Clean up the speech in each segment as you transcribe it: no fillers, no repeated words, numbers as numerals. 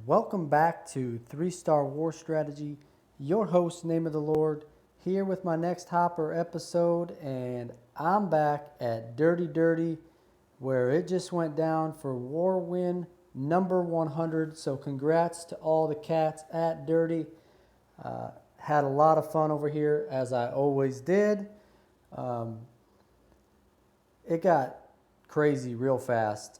Welcome back to 3-Star War Strategy. Your host, NameoftheLord, here with my next Hopper episode, and I'm back at Dirty Dirty, where it just went down for War Win number 100. So congrats to all the cats at Dirty. Had a lot of fun over here, as I always did. It got crazy real fast.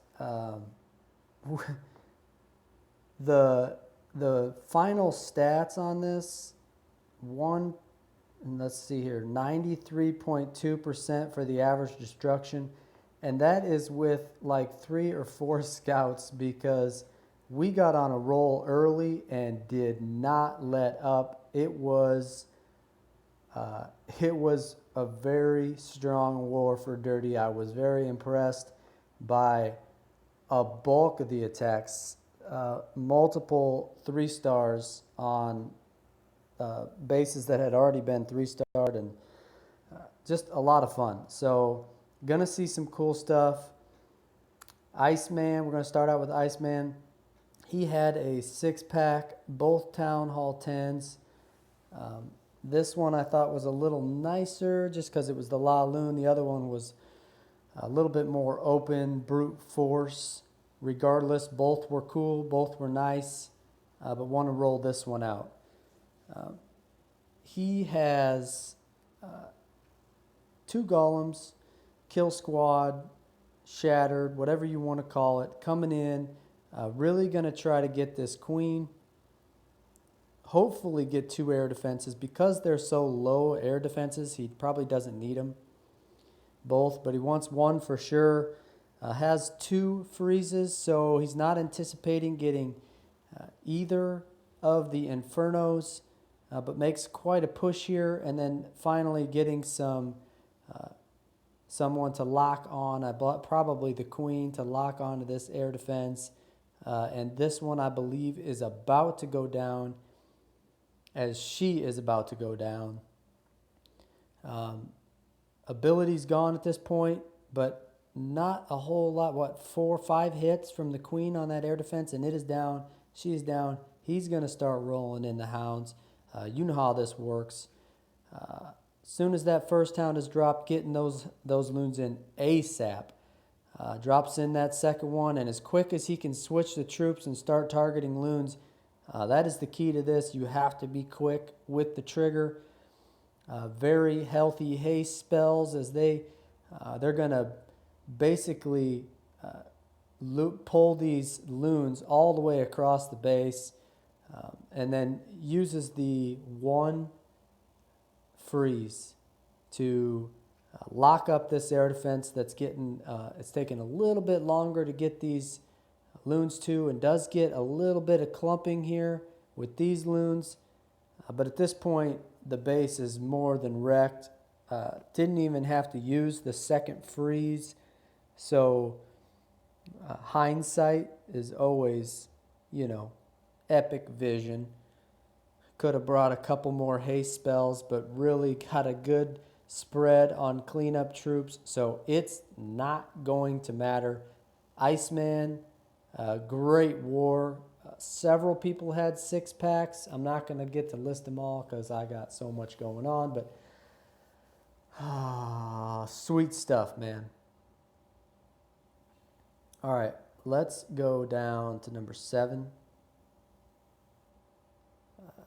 The final stats on this, let's see here, 93.2% for the average destruction, and that is with like 3 or 4 scouts, because we got on a roll early and did not let up. It was a very strong war for Dirty. I was very impressed by a bulk of the attacks. Multiple 3 stars on bases that had already been 3-starred, and just a lot of fun. So gonna see some cool stuff. Iseman, we're gonna start out with Iseman. He had a 6-pack, both Town Hall 10s. This one I thought was a little nicer just because it was the La Lune. The other one was a little bit more open, brute force. Regardless, both were cool, both were nice, but want to roll this one out. He has 2 golems, kill squad, shattered, whatever you want to call it, coming in. Really going to try to get this queen. Hopefully get 2 air defenses. Because they're so low air defenses, he probably doesn't need them both, but he wants 1 for sure. Has 2 freezes, so he's not anticipating getting either of the Infernos, but makes quite a push here, and then finally getting someone to lock on, probably the queen, to lock onto this air defense. And this one, I believe, is about to go down, as she is about to go down. Ability's gone at this point, but not a whole lot. 4 or 5 hits from the queen on that air defense, and it is down. She is down. He's going to start rolling in the hounds. You know how this works. As soon as that first hound is dropped, getting those loons in ASAP. Drops in that second one, and as quick as he can switch the troops and start targeting loons, that is the key to this. You have to be quick with the trigger. Very healthy haste spells, as they're going to basically pull these loons all the way across the base, and then uses the 1 freeze to lock up this air defense that's getting, it's taking a little bit longer to get these loons to, and does get a little bit of clumping here with these loons, but at this point the base is more than wrecked. Didn't even have to use the second freeze. So hindsight is always, epic vision. Could have brought a couple more haste spells, but really got a good spread on cleanup troops. So it's not going to matter. Iseman, great war. Several people had 6-packs. I'm not going to get to list them all because I got so much going on, but sweet stuff, man. All right, let's go down to number 7.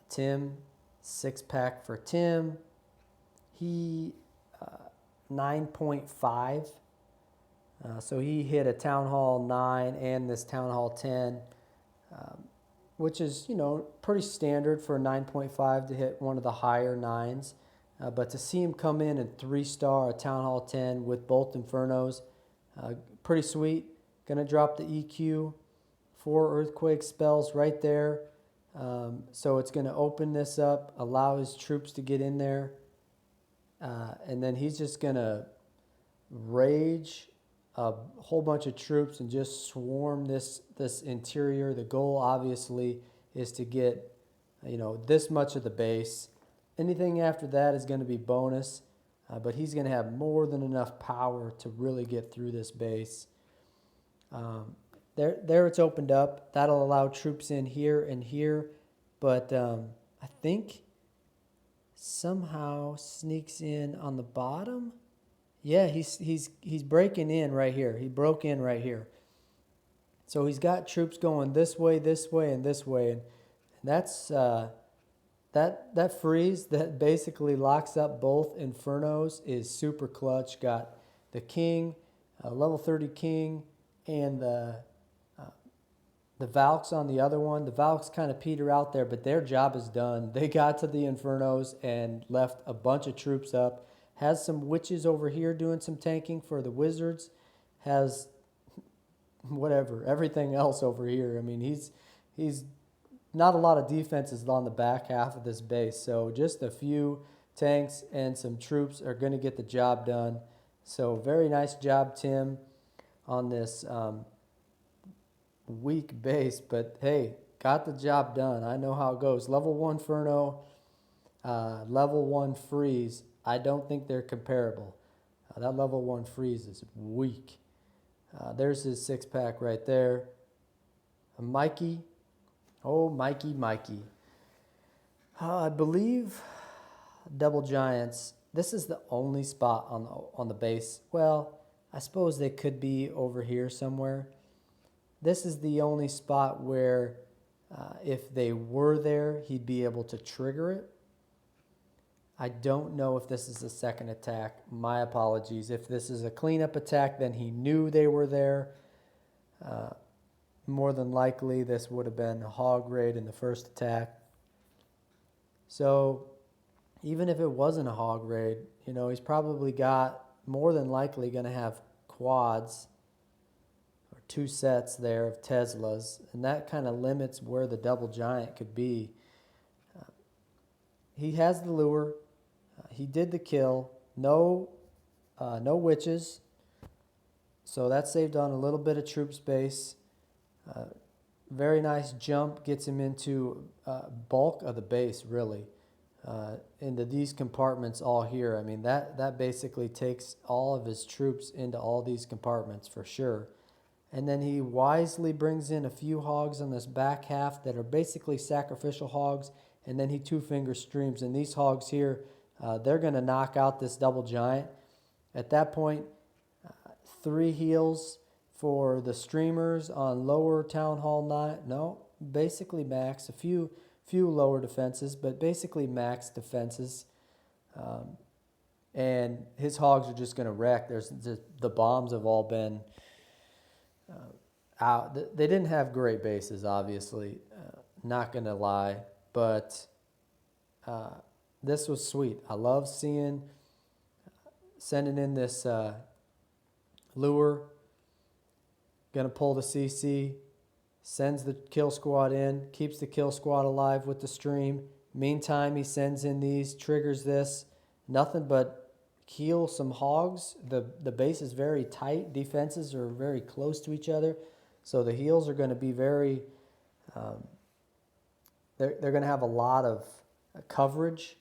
Tim, 6-pack for Tim. He 9.5. So he hit a Town Hall 9 and this Town Hall 10, which is, pretty standard for a 9.5 to hit one of the higher 9s. But to see him come in and 3-star a Town Hall 10 with both Infernos, pretty sweet. Gonna drop the EQ, 4 earthquake spells right there. So it's gonna open this up, allow his troops to get in there, and then he's just gonna rage a whole bunch of troops and just swarm this interior. The goal obviously is to get this much of the base. Anything after that is going to be bonus, but he's going to have more than enough power to really get through this base. There it's opened up. That'll allow troops in here and here. But I think somehow sneaks in on the bottom. Yeah, he's breaking in right here. He broke in right here. So he's got troops going this way, and this way, and that's that freeze that basically locks up both infernos is super clutch. Got the king, level 30 king, and the Valks on the other one. The Valks kind of peter out there, but their job is done. They got to the infernos and left a bunch of troops up. Has some witches over here doing some tanking for the wizards. Has whatever, everything else over here. I mean, he's not a lot of defenses on the back half of this base. So just a few tanks and some troops are going to get the job done. So very nice job, Tim, on this weak base, but hey, got the job done. I know how it goes. Level 1 Inferno, level 1 Freeze, I don't think they're comparable. That level 1 Freeze is weak. There's his 6-pack right there. Mikey. Oh, Mikey. I believe Double Giants, this is the only spot on the base. Well, I suppose they could be over here somewhere. This is the only spot where if they were there, he'd be able to trigger it. I don't know if this is a second attack. My apologies. If this is a cleanup attack, then he knew they were there. More than likely, this would have been a hog raid in the first attack. So even if it wasn't a hog raid, you know, he's probably got, more than likely going to have quads, 2 sets there of Teslas, and that kind of limits where the Double Giant could be. He has the lure. He did the kill. No witches. So that saved on a little bit of troop space. Very nice jump. Gets him into bulk of the base, really. Into these compartments all here. I mean, that basically takes all of his troops into all these compartments for sure. And then he wisely brings in a few hogs on this back half that are basically sacrificial hogs. And then he 2-finger streams. And these hogs here, they're going to knock out this Double Giant. At that point, 3 heals for the streamers on lower Town Hall 9. No, basically max. A few lower defenses, but basically max defenses. And his hogs are just going to wreck. The bombs have all been out. They didn't have great bases, obviously. Not going to lie. But this was sweet. I love sending in this lure. Going to pull the CC. Sends the kill squad in. Keeps the kill squad alive with the stream. Meantime, he sends in these. Triggers this. Nothing but heal some hogs. The base is very tight. Defenses are very close to each other. So the heals are going to be very... They're going to have a lot of coverage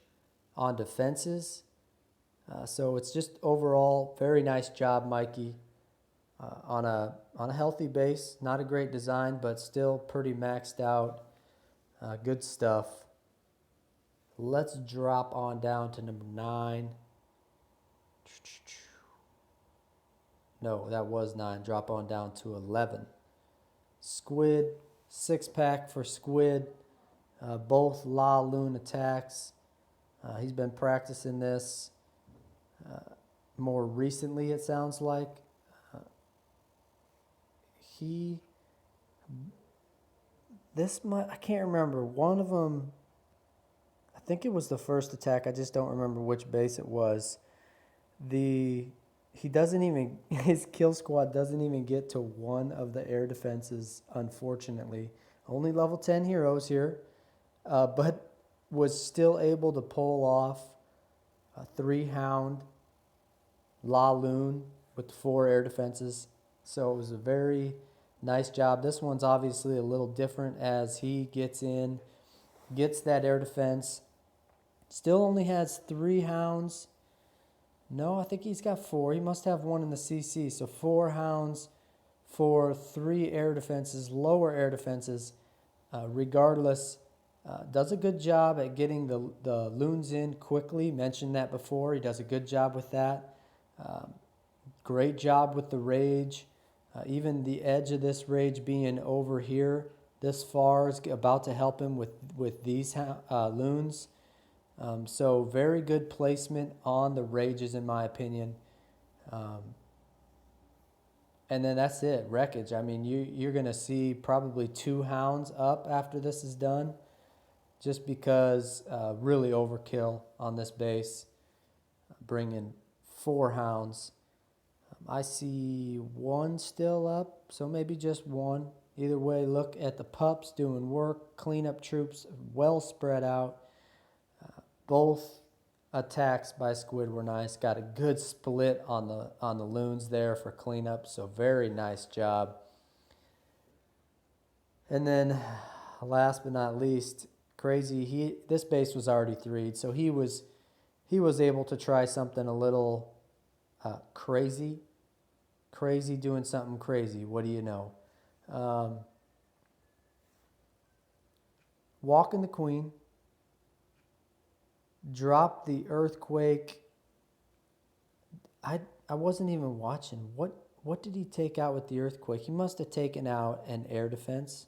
on defenses. So it's just overall very nice job, Mikey, on a healthy base. Not a great design, but still pretty maxed out. Good stuff. Let's drop on down to number 9. No, that was 9. Drop on down to 11. Squid, 6-pack for Squid. Both La Lune attacks. He's been practicing this more recently, it sounds like. I can't remember. One of them, I think it was the first attack. I just don't remember which base it was. His kill squad doesn't even get to one of the air defenses, unfortunately. Only level 10 heroes here. But was still able to pull off a 3-hound La Lune with 4 air defenses. So it was a very nice job. This one's obviously a little different as he gets in, gets that air defense. Still only has 3 hounds. No, I think he's got 4. He must have 1 in the CC. So 4 hounds, for 3 air defenses, lower air defenses, regardless. Does a good job at getting the loons in quickly. Mentioned that before. He does a good job with that. Great job with the rage. Even the edge of this rage being over here this far is about to help him with these loons. So very good placement on the rages in my opinion. And then that's it, wreckage. I mean, you're going to see probably 2 hounds up after this is done, just because really overkill on this base, bringing 4 hounds. I see 1 still up, so maybe just 1. Either way, look at the pups doing work, cleanup troops well spread out. Both attacks by Squid were nice. Got a good split on the loons there for cleanup, so very nice job. And then last but not least, Crazy, this base was already 3'd, so he was able to try something a little crazy doing something crazy. What do you know? Walking the queen, drop the earthquake. I wasn't even watching. What did he take out with the earthquake? He must have taken out an air defense.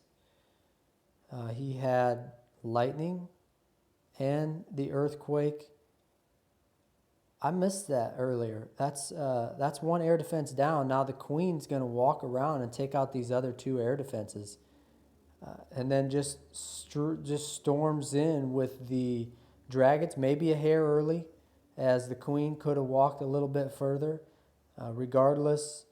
He had lightning and the earthquake. I missed that earlier. That's 1 air defense down. Now the queen's going to walk around and take out these other 2 air defenses, and then just storms in with the dragons. Maybe a hair early, as the queen could have walked a little bit further. Regardless,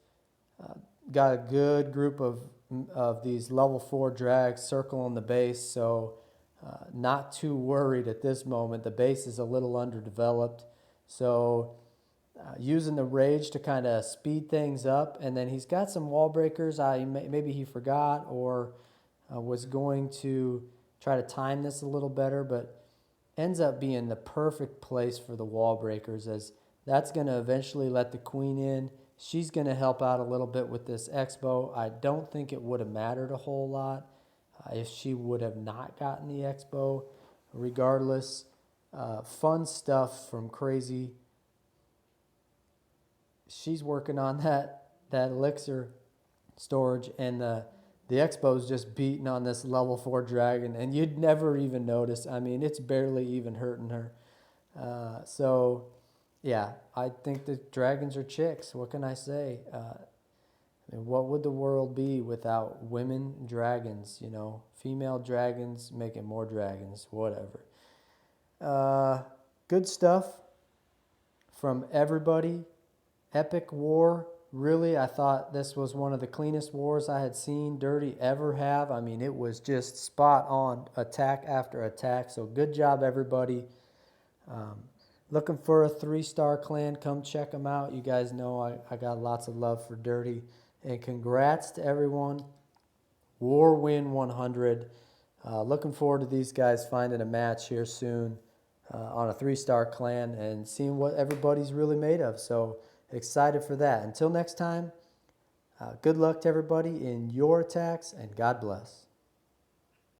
got a good group of these level 4 drags circling the base, so not too worried at this moment. The base is a little underdeveloped. So using the rage to kind of speed things up. And then he's got some wall breakers. Maybe he forgot or was going to try to time this a little better, but ends up being the perfect place for the wall breakers, as that's going to eventually let the queen in. She's going to help out a little bit with this Expo. I don't think it would have mattered a whole lot if she would have not gotten the Expo. Regardless, fun stuff from Crazy. She's working on that elixir storage, and the Expo's just beating on this level 4 dragon, and you'd never even notice. I mean, it's barely even hurting her. So, yeah, I think the dragons are chicks. What can I say? I mean, what would the world be without women dragons? You know, female dragons making more dragons, whatever. Good stuff from everybody. Epic war. Really, I thought this was one of the cleanest wars I had seen Dirty ever have. I mean, it was just spot on, attack after attack. So good job, everybody. Looking for a 3-star clan, come check them out. You guys know I got lots of love for Dirty. And congrats to everyone. War win 100. Looking forward to these guys finding a match here soon on a 3-star clan and seeing what everybody's really made of. So excited for that. Until next time, good luck to everybody in your attacks, and God bless.